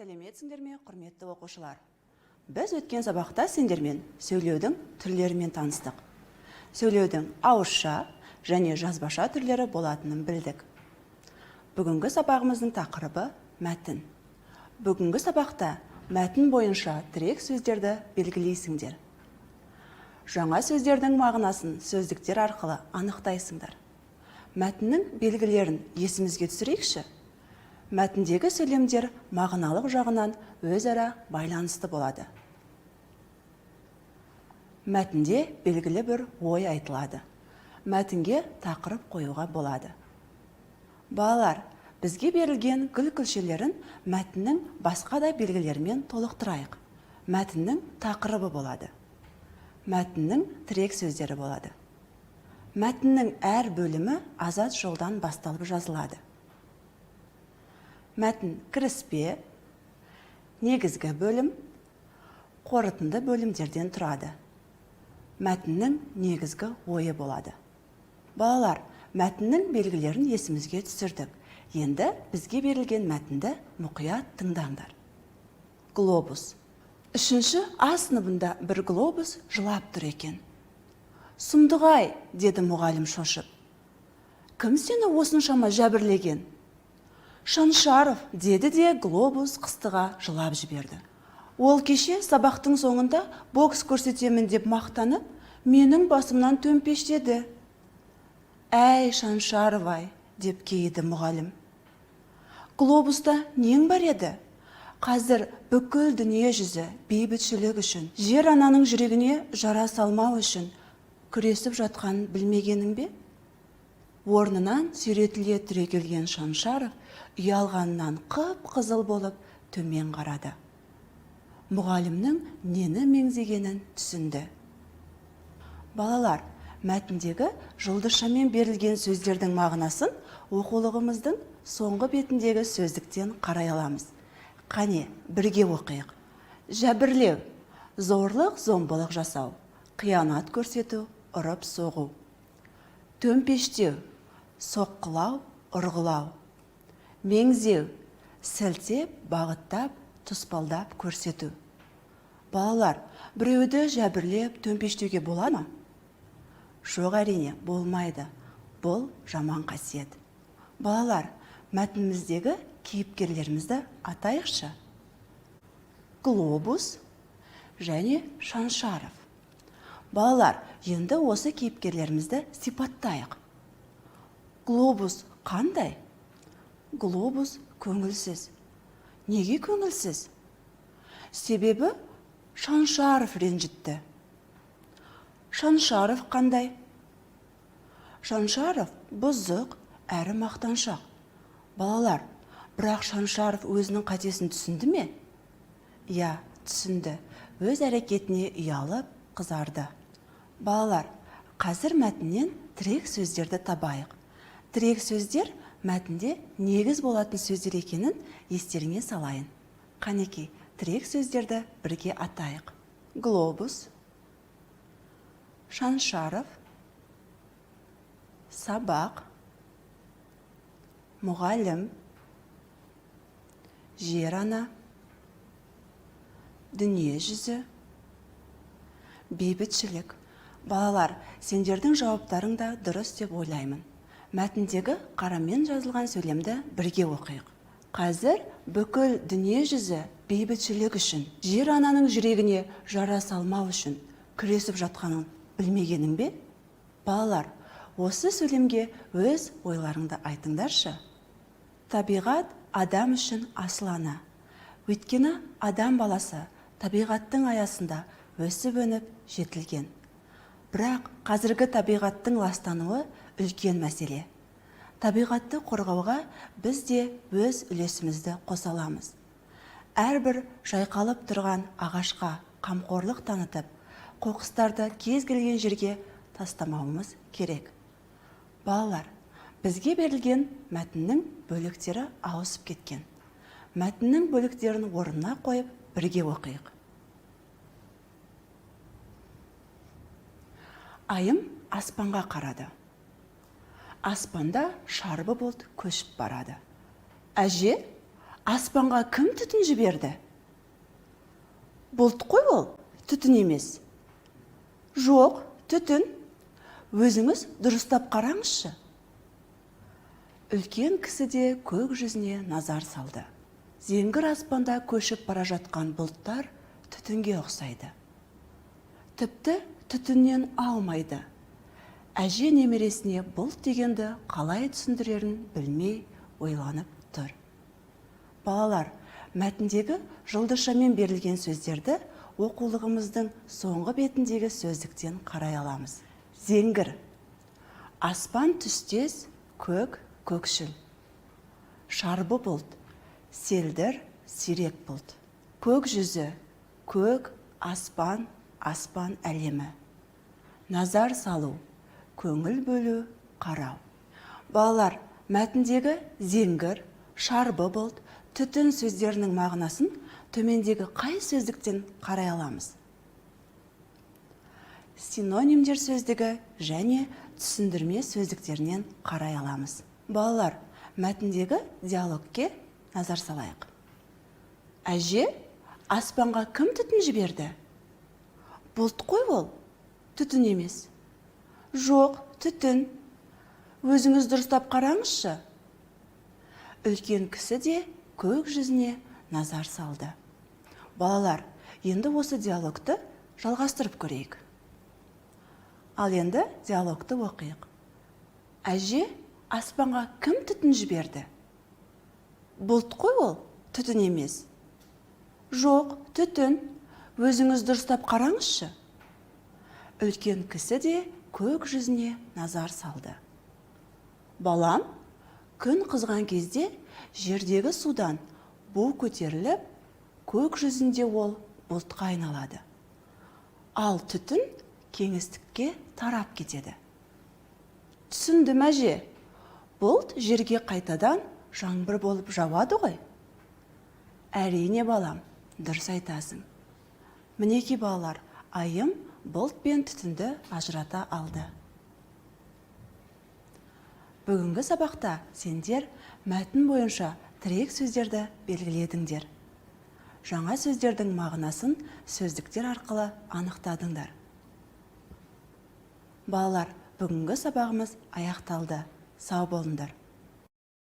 Сәлеметсіңдер ме, құрметті оқушылар? Біз өткен сабақта сендермен сөйлеудің түрлерімен таныстық. Сөйлеудің ауызша және жазбаша түрлері болатынын білдік. Бүгінгі сабағымыздың тақырыбы мәтін. Бүгінгі сабақта мәтін бойынша тірек сөздерді белгілейсіңдер. Жаңа сөздердің мағынасын сөздіктер арқылы анықтайсыңдар. Мәтіннің белгілерін есімізге түсірейікші. Мәтіндегі сөйлемдер мағыналық жағынан өзара байланысты болады. Мәтінде белгілі бір ой айтылады. Мәтінге тақырып қоюға болады. Балалар, бізге берілген гүл-күлшелерін мәтіннің басқа да белгілерімен толықтырайық. Мәтіннің тақырыбы болады. Мәтіннің тірек сөздері болады. Мәтіннің әр бөлімі азат жолдан басталып жазылады. Мәтін кіріспе, негізгі бөлім, қорытынды бөлімдерден тұрады. Мәтіннің негізгі ойы болады. Балалар, мәтіннің белгілерін есімізге түсірдік. Енді бізге берілген мәтінді мұқият тыңдаңдар. Глобус. Үшінші А сыныбында бір глобус жылап тұр екен. Сұмдық-ай, деді мұғалім шошып. Кім сені осыншама жәбірлеген? Шаншаров, деді де глобус қыстыға жылап жіберді. Ол кеше сабақтың соңында бокс көрсетемін деп мақтанып, менің басымнан төмпештеді. Әй, Шаншаров-ай, деп кейіді мұғалім. Глобуста нең бар еді? Қазір бүкіл дүние жүзі бейбітшілік үшін, жер ананың жүрегіне жара салмау үшін күресіп жатқанын білмегенің бе? Орнынан сүйретіле түрегелген Шаншаров ұялғаннан қып-қызыл болып төмен қарады. Мұғалімнің нені меңзегенін түсінді. Балалар, мәтіндегі жұлдызшамен берілген сөздердің мағынасын оқулығымыздың соңғы бетіндегі сөздіктен қарай аламыз. Қане, бірге оқиық. Жәбірлеу, зорлық, зомбылық жасау, қиянат көрсету, ұрып соғу. Төмпештеу, соққылау, ұрғылау. Меңзеу, сілтеп, бағыттап, тұспалдап көрсету. Балалар, біреуді жәбірлеп, төмпештеуге бола ма? Жоқ, әрине, болмайды. Бұл жаман қасиет. Балалар, мәтініміздегі кейіпкерлерімізді атайықшы. Глобус және Шаншаров. Балалар, енді осы кейіпкерлерімізді сипаттайық. Глобус қандай? Глобус көңілсіз. Неге көңілсіз? Себебі Шаншаров ренжітті. Шаншаров қандай? Шаншаров бұзық әрі мақтаншақ. Балалар, бірақ Шаншаров өзінің қатесін түсінді ме? Я, түсінді. Өз әрекетіне ұялып, қызарды. Балалар, қазір мәтіннен тірек сөздерді табайық. Тірек сөздер мәтінде негіз болатын сөздер екенін естеріңе салайын. Қанекей, тірек сөздерді бірге атайық. Глобус, Шаншаров, сабақ, мұғалім, жер ана, дүние жүзі, бейбітшілік. Балалар, сендердің жауаптарың да дұрыс деп ойлаймын. Мәтіндегі қарамен жазылған сөйлемді бірге оқиық. Қазір бүкіл дүние жүзі бейбітшілік үшін, жер ананың жүрегіне жара салмау үшін күресіп жатқанын білмегенің бе? Балалар, осы сөйлемге өз ойларыңды айтыңдаршы. Табиғат адам үшін асылана. Өйткені адам баласы табиғаттың аясында өсіп-өніп жетілген. Бірақ қазіргі табиғаттың ластануы үлкен мәселе. Табиғатты қорғауға біз де өз үлесімізді қоса аламыз. Әрбір жайқалып тұрған ағашқа қамқорлық танытып, қоқыстарды кез келген жерге тастамауымыз керек. Балалар, бізге берілген мәтіннің бөліктері ауысып кеткен. Мәтіннің бөліктерін орнына қойып, бірге оқиық. Айым аспанға қарады. Аспанда шарбы бұлт көшіп барады. Әже, аспанға кім түтін жіберді? Бұлт қой ол, түтін емес. Жоқ, түтін. Өзіңіз дұрыстап қараңызшы. Үлкен кісі де көк жүзіне назар салды. Зеңгір аспанда көшіп бара жатқан бұлттар түтінге ұқсайды. Тіпті түтіннен аумайды. Әже немересіне бұлт дегенді қалай түсіндірерін білмей ойланып тұр. Балалар, мәтіндегі жылдышамен берілген сөздерді оқулығымыздың соңғы бетіндегі сөздіктен қарай аламыз. Зеңгір. Аспан түстес, көк, көкшіл. Шарбы бұлт. Селдір, сирек бұлт. Көк жүзі. Көк, аспан, аспан әлемі. Назар салу. Көңіл бөлу, қарау. Балалар, мәтіндегі зеңгір, шарбы бұлт, түтін сөздерінің мағынасын төмендегі қай сөздіктен қарай аламыз? Синонимдер сөздігі және түсіндірме сөздіктерінен қарай аламыз. Балалар, мәтіндегі диалогке назар салайық. Әже, аспанға кім түтін жіберді? Бұлт қой ол, түтін емес. Жоқ, түтін. Өзіңіз дұрыстап қараңызшы. Үлкен кісі де көк жүзіне назар салды. Балалар, енді осы диалогты жалғастырып көрейік. Ал енді диалогты оқиық. Әже, аспанға кім түтін жіберді? Бұлт қой ол, түтін емес. Жоқ, түтін. Өзіңіз дұрыстап қараңызшы. Үлкен кісі де көк жүзіне назар салды. Балам, күн қызған кезде жердегі судан бу көтеріліп, көк жүзінде ол бұлтқа айналады. Ал түтін кеңістікке тарап кетеді. Түсіндім әже, бұлт жерге қайтадан жаңбыр болып жауады ғой? Әрине балам, дұрыс айтасың. Мінеки балалар, айым бұлт пен түтінді ажырата алды. Бүгінгі сабақта сендер мәтін бойынша тірек сөздерді белгіледіңдер. Жаңа сөздердің мағынасын сөздіктер арқылы анықтадыңдар. Балалар, бүгінгі сабағымыз аяқталды. Сау болыңдар.